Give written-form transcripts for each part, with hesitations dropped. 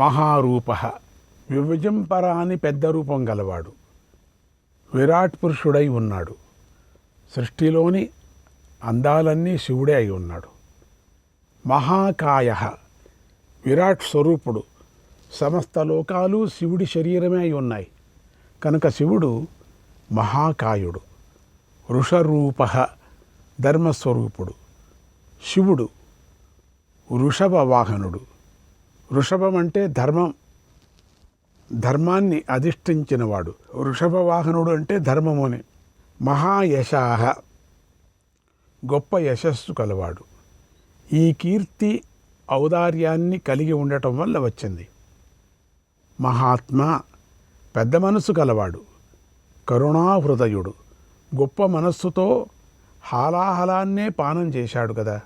మహారూప, విభజింపరాని పెద్ద రూపం గలవాడు, విరాట్ పురుషుడై ఉన్నాడు. సృష్టిలోని అందాలన్నీ శివుడే అయి ఉన్నాడు. మహాకాయ, విరాట్ స్వరూపుడు, సమస్త లోకాలు శివుడి శరీరమే అయి ఉన్నాయి కనుక శివుడు మహాకాయుడు. వృషరూప, ధర్మస్వరూపుడు. శివుడు వృషభ వాహనుడు. వృషభం అంటే ధర్మాన్ని అధిష్ఠించినవాడు. వృషభ వాహనుడు అంటే ధర్మముని. మహాయశాహ, గొప్ప యశస్సు కలవాడు. ఈ కీర్తి ఔదార్యాన్ని కలిగి ఉండటం వల్ల వచ్చింది. మహాత్మా, పెద్ద మనస్సు కలవాడు. కరుణాహృదయుడు, గొప్ప మనస్సుతో హాలాహలాన్నే పానం చేశాడు కదా.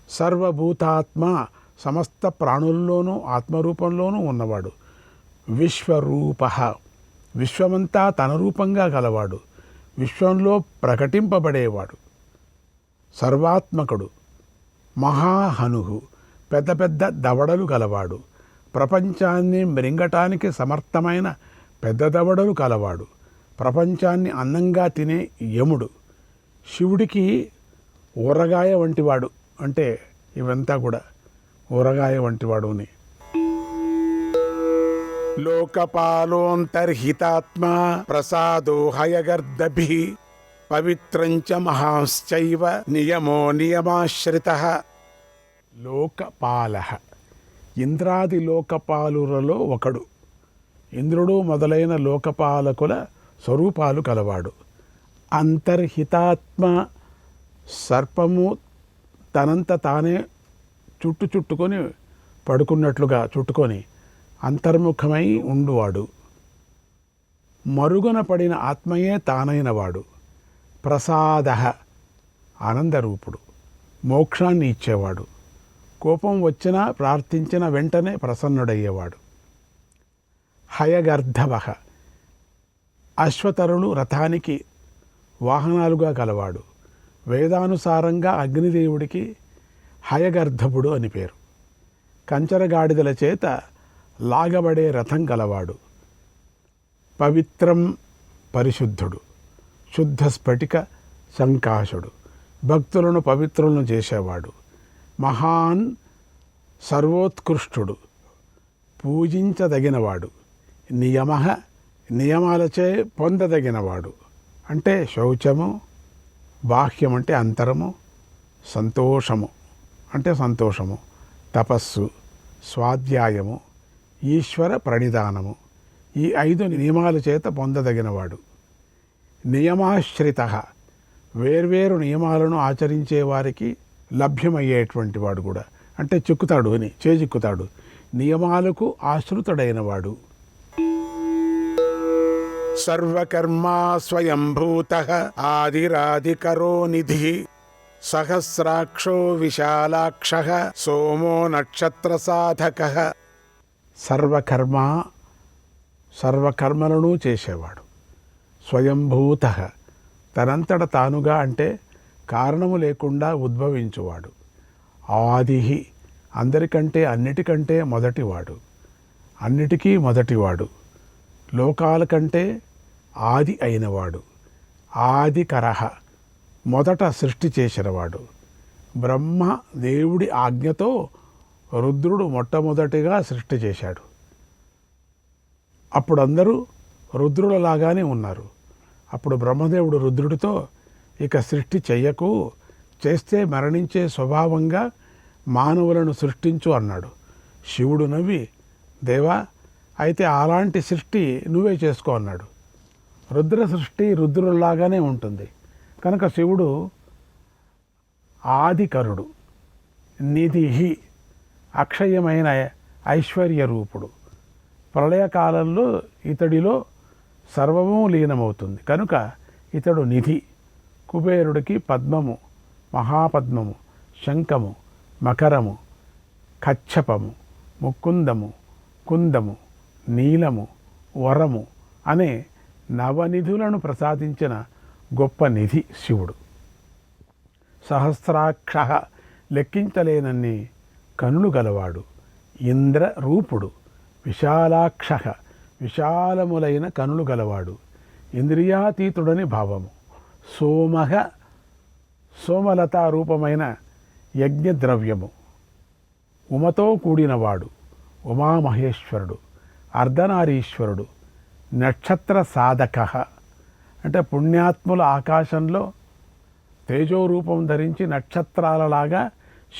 సర్వభూతాత్మ, సమస్త ప్రాణుల్లోనూ ఆత్మరూపంలోనూ ఉన్నవాడు. విశ్వరూప, విశ్వమంతా తన రూపంగా గలవాడు, విశ్వంలో ప్రకటింపబడేవాడు. సర్వాత్మకుడు. మహాహనుహు, పెద్ద పెద్ద దవడలు గలవాడు. ప్రపంచాన్ని మృంగటానికి సమర్థమైన పెద్ద దవడలు కలవాడు. ప్రపంచాన్ని అందంగా తినే యముడు. శివుడికి ఊరగాయ వంటివాడు, అంటే ఇవంతా కూడా ఊరగాయ వంటివాడు అని. లోకపాలోంతర్హితాత్మ ప్రసాదో హయగర్దభి పవిత్రంచ మహాశ్చైవ నియమో నియమాశ్రితః. లోకపాల, ఇంద్రాది లోకపాలులలో ఒకడు. ఇంద్రుడు మొదలైన లోకపాలకుల స్వరూపాలు కలవాడు. అంతర్హితాత్మ, సర్పము తనంత తానే చుట్టుకొని పడుకున్నట్లుగా చుట్టుకొని అంతర్ముఖమై ఉండువాడు. మరుగున పడిన ఆత్మయే తానైనవాడు. ప్రసాద, ఆనందరూపుడు, మోక్షాన్ని ఇచ్చేవాడు. కోపం వచ్చినా ప్రార్థించిన వెంటనే ప్రసన్నుడయ్యేవాడు. హయగర్ధవ, అశ్వతరులు రథానికి వాహనాలుగా కలవాడు. వేదానుసారంగా అగ్నిదేవుడికి హయగర్ధపుడు అని పేరు. కంచరగాడిదల చేత లాగబడే రథం గలవాడు. పవిత్రం, పరిశుద్ధుడు, శుద్ధ స్ఫటిక సంకాశుడు, భక్తులను పవిత్రులను చేసేవాడు. మహాన్, సర్వోత్కృష్టుడు, పూజించదగినవాడు. నియమ, నియమాలచే పొందదగినవాడు, అంటే శౌచము. బాహ్యం అంటే అంతరము. సంతోషము అంటే సంతోషము. తపస్సు, స్వాధ్యాయము, ఈశ్వర ప్రణిధానము, ఈ 5 నియమాల చేత పొందదగినవాడు. నియమాశ్రిత, వేర్వేరు నియమాలను ఆచరించే వారికి లభ్యమయ్యేటువంటి వాడు కూడా, అంటే చిక్కుతాడు అని, చేజిక్కుతాడు. నియమాలకు ఆశ్రితుడైనవాడు. సర్వకర్మా స్వయంభూతః ఆదిరాదికరో నిధి సహస్రాక్షో విశాలాక్షః సోమో నక్షత్ర సాధకః. సర్వకర్మలను చేసేవాడు. స్వయంభూతః, తనంతట తానుగా అంటే కారణము లేకుండా ఉద్భవించువాడు. ఆదిహి, అందరికంటే అన్నిటికంటే మొదటివాడు, అన్నిటికీ మొదటివాడు. లోకాల కంటే ఆది అయినవాడు. ఆదికరః, మొదట సృష్టి చేసినవాడు. బ్రహ్మ దేవుడి ఆజ్ఞతో రుద్రుడు మొట్టమొదటిగా సృష్టి చేశాడు. అప్పుడు అందరూ రుద్రులలాగానే ఉన్నారు. అప్పుడు బ్రహ్మదేవుడు రుద్రుడితో, ఇక సృష్టి చెయ్యకు, చేస్తే మరణించే స్వభావంగా మానవులను సృష్టించు అన్నాడు. శివుడు నవ్వి, దేవా, అయితే అలాంటి సృష్టి నువ్వే చేసుకో అన్నాడు. రుద్ర సృష్టి రుద్రుల్లాగానే ఉంటుంది కనుక శివుడు ఆదికరుడు. నిధిహి, అక్షయమైన ఐశ్వర్య రూపుడు. ప్రళయకాలంలో ఇతడిలో సర్వము లీనమవుతుంది కనుక ఇతడు నిధి. కుబేరుడికి పద్మము, మహాపద్మము, శంఖము, మకరము, కచ్చపము, ముకుందము, కుందము, నీలము, వరము అనే నవనిధులను ప్రసాదించిన గొప్ప నిధి శివుడు. సహస్రాక్ష, లెక్కించలేనన్ని కనులు గలవాడు. ఇంద్ర రూపుడు, విశాలాక్ష విశాలములైన కనులు గలవాడు, ఇంద్రియాతీతుడని భావము. సోమః సోమలతా రూపమైన యజ్ఞద్రవ్యము, ఉమతో కూడినవాడు, ఉమామహేశ్వరుడు, అర్ధనారీశ్వరుడు, నక్షత్ర సాధక అంటే పుణ్యాత్ముల ఆకాశంలో తేజోరూపం ధరించి నక్షత్రాలలాగా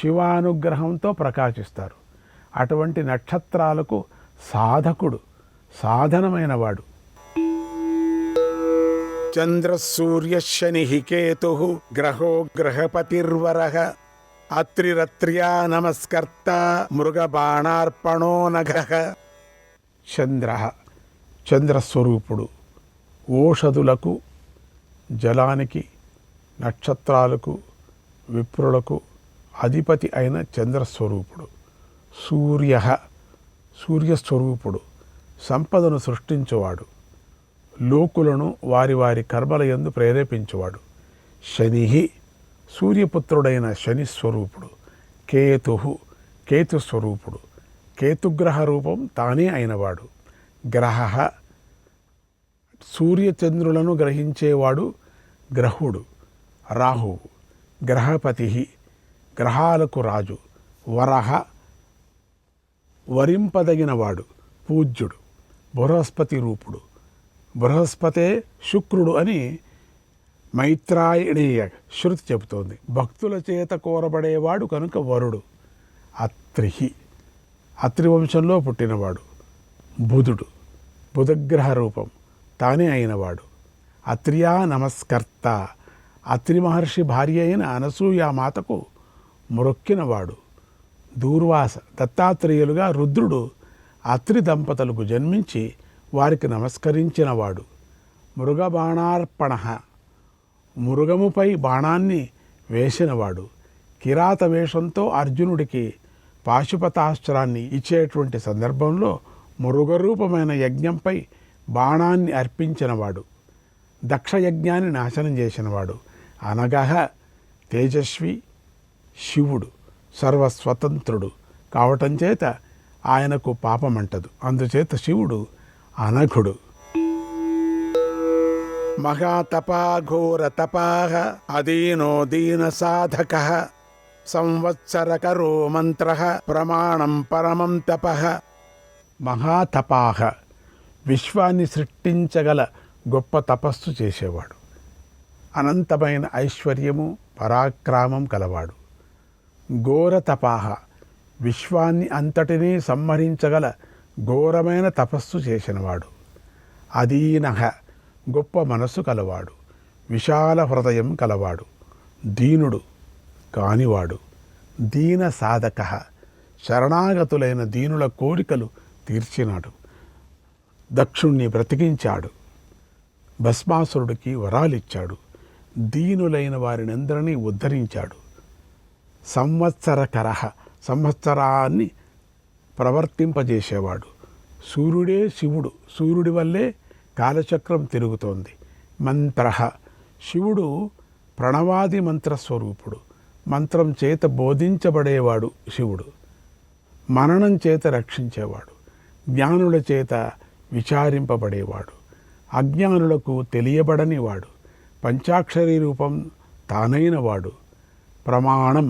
శివానుగ్రహంతో ప్రకాశిస్తారు. అటువంటి నక్షత్రాలకు సాధకుడు, సాధనమైనవాడు. చంద్రసూర్య శని కేతు గ్రహో గ్రహపతిర్వరః అత్రిరత్ర్యా నమస్కర్త మృగబాణార్పణో నఘః. చంద్ర చంద్రస్వరూపుడు, ఓషధులకు, జలానికి, నక్షత్రాలకు, విప్రులకు అధిపతి అయిన చంద్రస్వరూపుడు. సూర్య సూర్యస్వరూపుడు, సంపదను సృష్టించువాడు, లోకులను వారి వారి కర్మల యందు ప్రేరేపించువాడు. శని సూర్యపుత్రుడైన శనిస్వరూపుడు. కేతు కేతుస్వరూపుడు, కేతుగ్రహ రూపం తానే అయినవాడు. గ్రహ సూర్యచంద్రులను గ్రహించేవాడు గ్రహుడు, రాహువు. గ్రహపతి గ్రహాలకు రాజు. వరహ వరింపదగినవాడు, పూజ్యుడు, బృహస్పతి రూపుడు. బృహస్పతే శుక్రుడు అని మైత్రాయణీయ శృతి చెబుతోంది. భక్తుల చేత కోరబడేవాడు కనుక వరుడు. అత్రి అత్రి వంశంలో పుట్టినవాడు. బుధుడు బుధగ్రహ రూపం తానే అయినవాడు. అత్రియా నమస్కర్త అత్రి మహర్షి భార్య అయిన అనసూయామాతకు మొరొక్కినవాడు. దూర్వాస దత్తాత్రేయులుగా రుద్రుడు అత్రి దంపతులకు జన్మించి వారికి నమస్కరించినవాడు. మృగబాణార్పణ మృగముపై బాణాన్ని వేసినవాడు. కిరాత వేషంతో అర్జునుడికి పాశుపతాస్త్రాన్ని ఇచ్చేటువంటి సందర్భంలో మృగరూపమైన యజ్ఞంపై బాణాన్ని అర్పించినవాడు. దక్షయజ్ఞాన్ని నాశనం చేసినవాడు. అనగహ తేజస్వి శివుడు, సర్వస్వతంత్రుడు కావటం చేత ఆయనకు పాపమంటదు. అందుచేత శివుడు అనఘుడు. మహాతపాఘోర తపాః అదీనో దీన సాధకః సంవత్సరకరో మంత్రః ప్రమాణం పరమం తపః. మహాతపాః విశ్వాన్ని సృష్టించగల గొప్ప తపస్సు చేసేవాడు. అనంతమైన ఐశ్వర్యము పరాక్రమం కలవాడు. ఘోర తపాః విశ్వాన్ని అంతటినీ సంహరించగల ఘోరమైన తపస్సు చేసినవాడు. అదీనః గొప్ప మనస్సు కలవాడు. విశాల హృదయం కలవాడు. దీనుడు కానివాడు. దీన సాధక శరణాగతులైన దీనుల కోరికలు తీర్చినాడు. దక్షుణ్ణి బ్రతికించాడు. భస్మాసురుడికి వరాలిచ్చాడు. దీనులైన వారినందరినీ ఉద్ధరించాడు. సంవత్సరకర సంవత్సరాన్ని ప్రవర్తింపజేసేవాడు. సూర్యుడే శివుడు. సూర్యుడి వల్లే కాలచక్రం తిరుగుతోంది. మంత్ర శివుడు ప్రణవాది మంత్రస్వరూపుడు. మంత్రం చేత బోధించబడేవాడు శివుడు. మననం చేత రక్షించేవాడు. జ్ఞానుల చేత విచారింపబడేవాడు. అజ్ఞానులకు తెలియబడనివాడు. పంచాక్షరీ రూపం తానైనవాడు. ప్రమాణం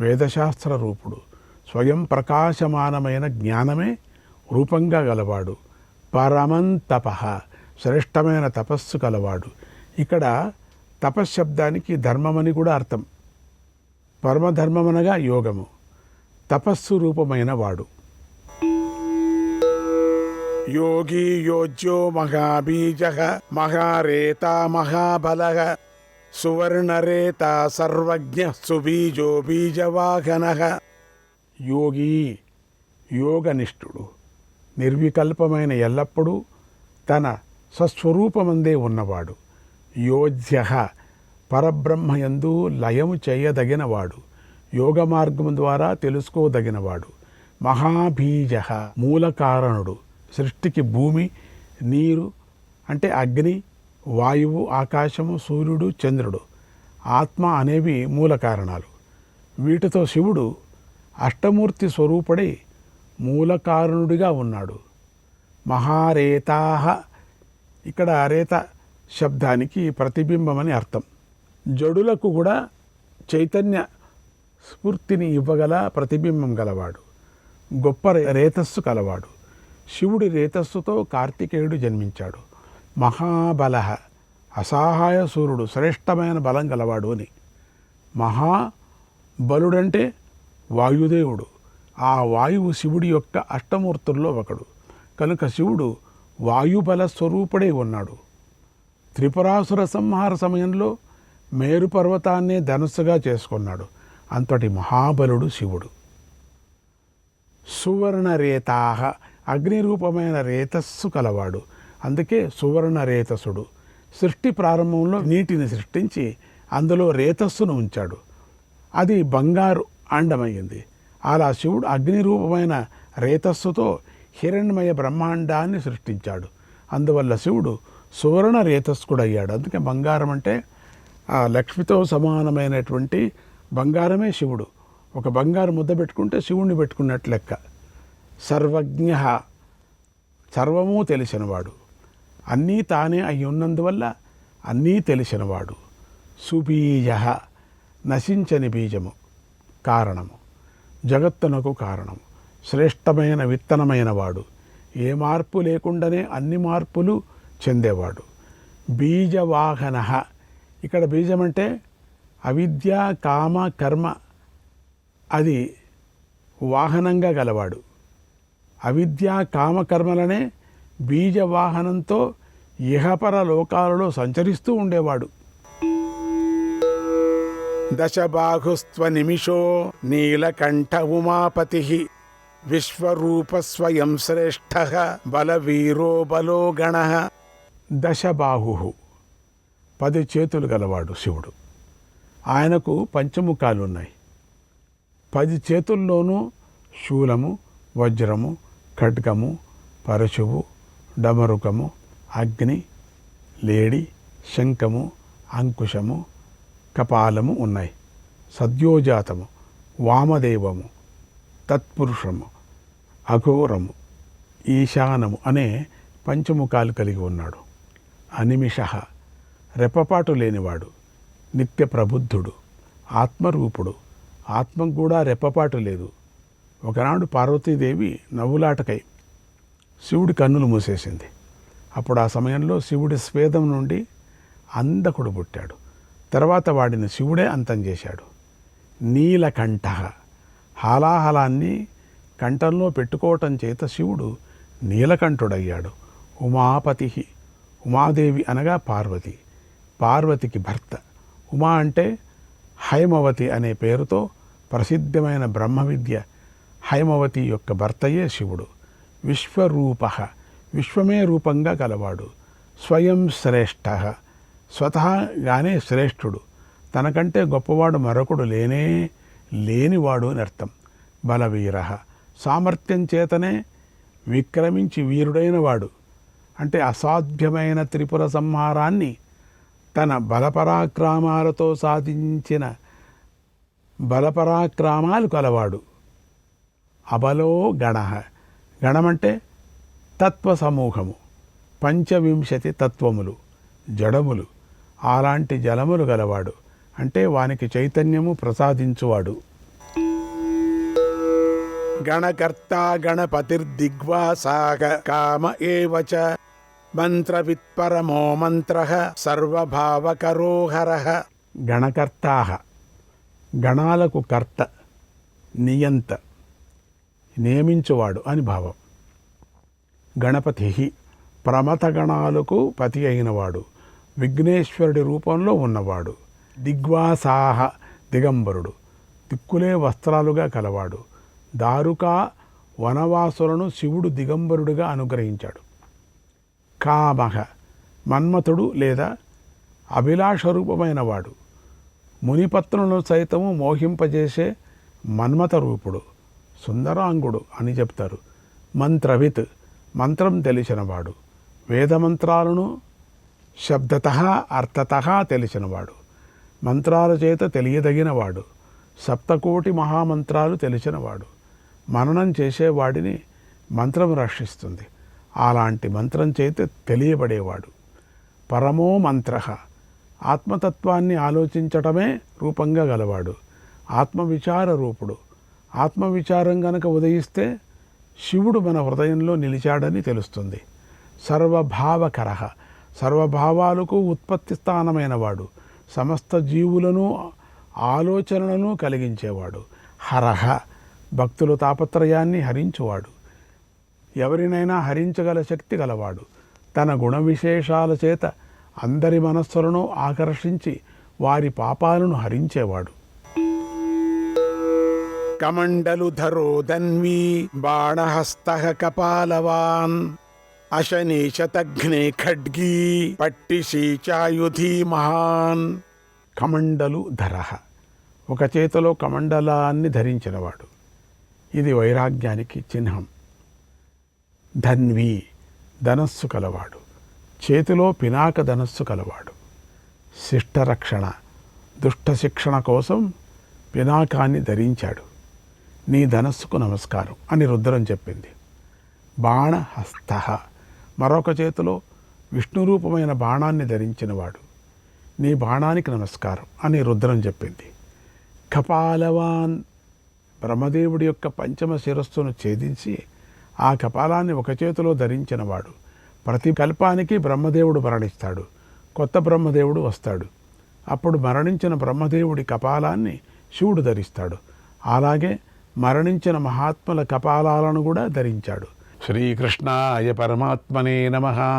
వేదశాస్త్ర రూపుడు. స్వయం ప్రకాశమానమైన జ్ఞానమే రూపంగా గలవాడు. పరమంతపః శ్రేష్టమైన తపస్సు కలవాడు. ఇక్కడ తపశ్శబ్దానికి ధర్మమని కూడా అర్థం. పరమధర్మమనగా యోగము. తపస్సు రూపమైన వాడు. యోగి యోజ్యో మహాబీజః మహారేత మహాబలః సువర్ణరేత సర్వజ్ఞ సుబీజో బీజవాహనః. యోగి యోగనిష్ఠుడు, నిర్వికల్పమైన ఎల్లప్పుడూ తన స్వస్వరూపమందే ఉన్నవాడు. యోజ్య పరబ్రహ్మయందు లయము చేయదగినవాడు. యోగ మార్గము ద్వారా తెలుసుకోదగినవాడు. మహాబీజ మూలకారణుడు. సృష్టికి భూమి, నీరు అంటే అగ్ని, వాయువు, ఆకాశము, సూర్యుడు, చంద్రుడు, ఆత్మ అనేవి మూల కారణాలు. వీటితో శివుడు అష్టమూర్తి స్వరూపుడై మూలకారణుడిగా ఉన్నాడు. మహారేతాహ, ఇక్కడ రేత శబ్దానికి ప్రతిబింబమని అర్థం. జడులకు కూడా చైతన్య స్ఫూర్తిని ఇవ్వగల ప్రతిబింబం గలవాడు, గొప్ప రేతస్సు కలవాడు. శివుడి రేతస్సుతో కార్తికేయుడు జన్మించాడు. మహాబల, అసహాయ సూర్యుడు, శ్రేష్టమైన బలం గలవాడు అని. మహాబలుడంటే వాయుదేవుడు. ఆ వాయువు శివుడి యొక్క అష్టమూర్తుల్లో ఒకడు కనుక శివుడు వాయుబల స్వరూపుడై ఉన్నాడు. త్రిపురాసుర సంహార సమయంలో మేరు పర్వతాన్నే ధనుస్సుగా చేసుకున్నాడు. అంతటి మహాబలుడు శివుడు. సువర్ణ రేతాహ, అగ్నిరూపమైన రేతస్సు కలవాడు. అందుకే సువర్ణ రేతసుడు. సృష్టి ప్రారంభంలో నీటిని సృష్టించి అందులో రేతస్సును ఉంచాడు. అది బంగారు అండమైంది. అలా శివుడు అగ్నిరూపమైన రేతస్సుతో హిరణ్మయ బ్రహ్మాండాన్ని సృష్టించాడు. అందువల్ల శివుడు సువర్ణ రేతస్కుడయ్యాడు. అందుకే బంగారం అంటే ఆ లక్ష్మితో సమానమైనటువంటి బంగారమే శివుడు. ఒక బంగారు ముద్ద పెట్టుకుంటే శివుణ్ణి పెట్టుకున్నట్లు లెక్క. సర్వజ్ఞ, సర్వము తెలిసినవాడు, అన్నీ తానే అయి ఉన్నందువల్ల అన్నీ తెలిసినవాడు. సుబీజ, నశించని బీజము, కారణము, జగత్తునకు కారణము, శ్రేష్టమైన విత్తనమైన వాడు, ఏ మార్పు లేకుండానే అన్ని మార్పులు చెందేవాడు. బీజవాహన, ఇక్కడ బీజం అంటే అవిద్య, కామ, కర్మ, అది వాహనంగా గలవాడు. అవిద్య, కామకర్మలనే బీజవాహనంతో ఇహపర లోకాలలో సంచరిస్తూ ఉండేవాడు. దశబాహుస్త్వ నిమిషో నీలకంఠ ఉమాపతి విశ్వరూప స్వయం శ్రేష్ఠ బలవీరో బలో గణ. దశబాహు, 10 చేతులు గలవాడు శివుడు. ఆయనకు పంచముఖాలున్నాయి. 10 చేతుల్లోనూ శూలము, వజ్రము, ఖడ్గము, పరశువు, డమరుకము, అగ్ని, లేడి, శంఖము, అంకుశము, కపాలము ఉన్నాయి. సద్యోజాతము, వామదేవము, తత్పురుషము, అఘోరము, ఈశానము అనే పంచముఖాలు కలిగి ఉన్నాడు. అనిమిష, రెప్పపాటు లేనివాడు, నిత్య ప్రబుద్ధుడు, ఆత్మరూపుడు. ఆత్మకు కూడా రెప్పపాటు లేదు. ఒకనాడు పార్వతీదేవి నవ్వులాటకై శివుడి కన్నులు మూసేసింది. అప్పుడు ఆ సమయంలో శివుడి స్వేదం నుండి అంధకుడు పుట్టాడు. తర్వాత వాడిని శివుడే అంతం చేశాడు. నీలకంఠ, హాలాహలాన్ని కంఠంలో పెట్టుకోవటం చేత శివుడు నీలకంఠుడయ్యాడు. ఉమాపతి, ఉమాదేవి అనగా పార్వతి, పార్వతికి భర్త. ఉమా అంటే హైమవతి అనే పేరుతో ప్రసిద్ధమైన బ్రహ్మ విద్య హైమవతి యొక్క భర్తయే శివుడు. విశ్వరూప, విశ్వమే రూపంగా గలవాడు. స్వయం శ్రేష్ఠ, స్వతహాగానే శ్రేష్ఠుడు. తనకంటే గొప్పవాడు మరొకడు లేనివాడు అని అర్థం. బలవీర, సామర్థ్యం చేతనే విక్రమించి వీరుడైన వాడు. అంటే అసాధ్యమైన త్రిపుర సంహారాన్ని తన బలపరాక్రమాలతో సాధించిన బలపరాక్రమాలు కలవాడు. అబలో గణ, గణమంటే తత్వ సమూహము, 25 తత్వములు, జడములు, అలాంటి జలములు గలవాడు. అంటే వానికి చైతన్యము ప్రసాదించువాడు. గణకర్త గణపతిర్దిగ్వాసాగ కామ ఏవచ మంత్రవిత్పరమో మంత్రః సర్వభావకరోహరః. గణకర్తాః, గణాలకు కర్త, నియంత, నియమించువాడు అని భావం. గణపతి, ప్రమథ గణాలకు పతి అయినవాడు, విఘ్నేశ్వరుడి రూపంలో ఉన్నవాడు. దిగ్వాసాహ, దిగంబరుడు, దిక్కులే వస్త్రాలుగా కలవాడు. దారుకా వనవాసులను శివుడు దిగంబరుడిగా అనుగ్రహించాడు. కామః, మన్మథుడు లేదా అభిలాషరూపమైన వాడు, మునిపత్నులను సైతము మోహింపజేసే మన్మథ రూపుడు, సుందరాంగుడు అని చెప్తారు. మంత్రవిత్, మంత్రం తెలిసినవాడు, వేదమంత్రాలను శబ్దతః అర్థతః తెలిసినవాడు, మంత్రాల చేత తెలియదగినవాడు, సప్తకోటి మహామంత్రాలు తెలిసినవాడు, మననం చేసేవాడిని మంత్రం రక్షిస్తుంది. అలాంటి మంత్రం చేత తెలియబడేవాడు. పరమో మంత్ర, ఆత్మతత్వాన్ని ఆలోచించటమే రూపంగా గలవాడు. ఆత్మవిచార రూపుడు. ఆత్మవిచారం గనక ఉదయిస్తే శివుడు మన హృదయంలో నిలిచాడని తెలుస్తుంది. సర్వభావకర, సర్వభావాలకు ఉత్పత్తి స్థానమైన వాడు. సమస్త జీవులను ఆలోచనలను కలిగించేవాడు. హరహ, భక్తుల తాపత్రయాన్ని హరించువాడు. ఎవరినైనా హరించగల శక్తి గలవాడు. తన గుణ విశేషాల చేత అందరి మనస్సులను ఆకర్షించి వారి పాపాలను హరించేవాడు. కమండలుధరో ధన్వీ బాణహస్త కపాలవాన్ అశనీశతఘ్నే ఖడ్గీ పట్టిశీచాయుధీ మహాన్. కమండలు ధర, ఒక చేతిలో కమండలాన్ని ధరించినవాడు. ఇది వైరాగ్యానికి చిహ్నం. ధన్వీ, ధనస్సు కలవాడు. చేతిలో పినాక ధనస్సు కలవాడు. శిష్టరక్షణ, దుష్ట శిక్షణ కోసం పినాకాన్ని ధరించాడు. నీ ధనస్సుకు నమస్కారం అని రుద్రం చెప్పింది. బాణహస్త, మరొక చేతిలో విష్ణురూపమైన బాణాన్ని ధరించినవాడు. నీ బాణానికి నమస్కారం అని రుద్రం చెప్పింది. కపాలవాన్, బ్రహ్మదేవుడి యొక్క పంచమ శిరస్సును ఛేదించి ఆ కపాలాన్ని ఒక చేతిలో ధరించినవాడు. ప్రతి కల్పానికి బ్రహ్మదేవుడు మరణిస్తాడు, కొత్త బ్రహ్మదేవుడు వస్తాడు. అప్పుడు మరణించిన బ్రహ్మదేవుడి కపాలాన్ని శివుడు ధరిస్తాడు. అలాగే మరణించిన మహాత్ముల కపాలాలను కూడా ధరించాడు. శ్రీకృష్ణాయ పరమాత్మనే నమః.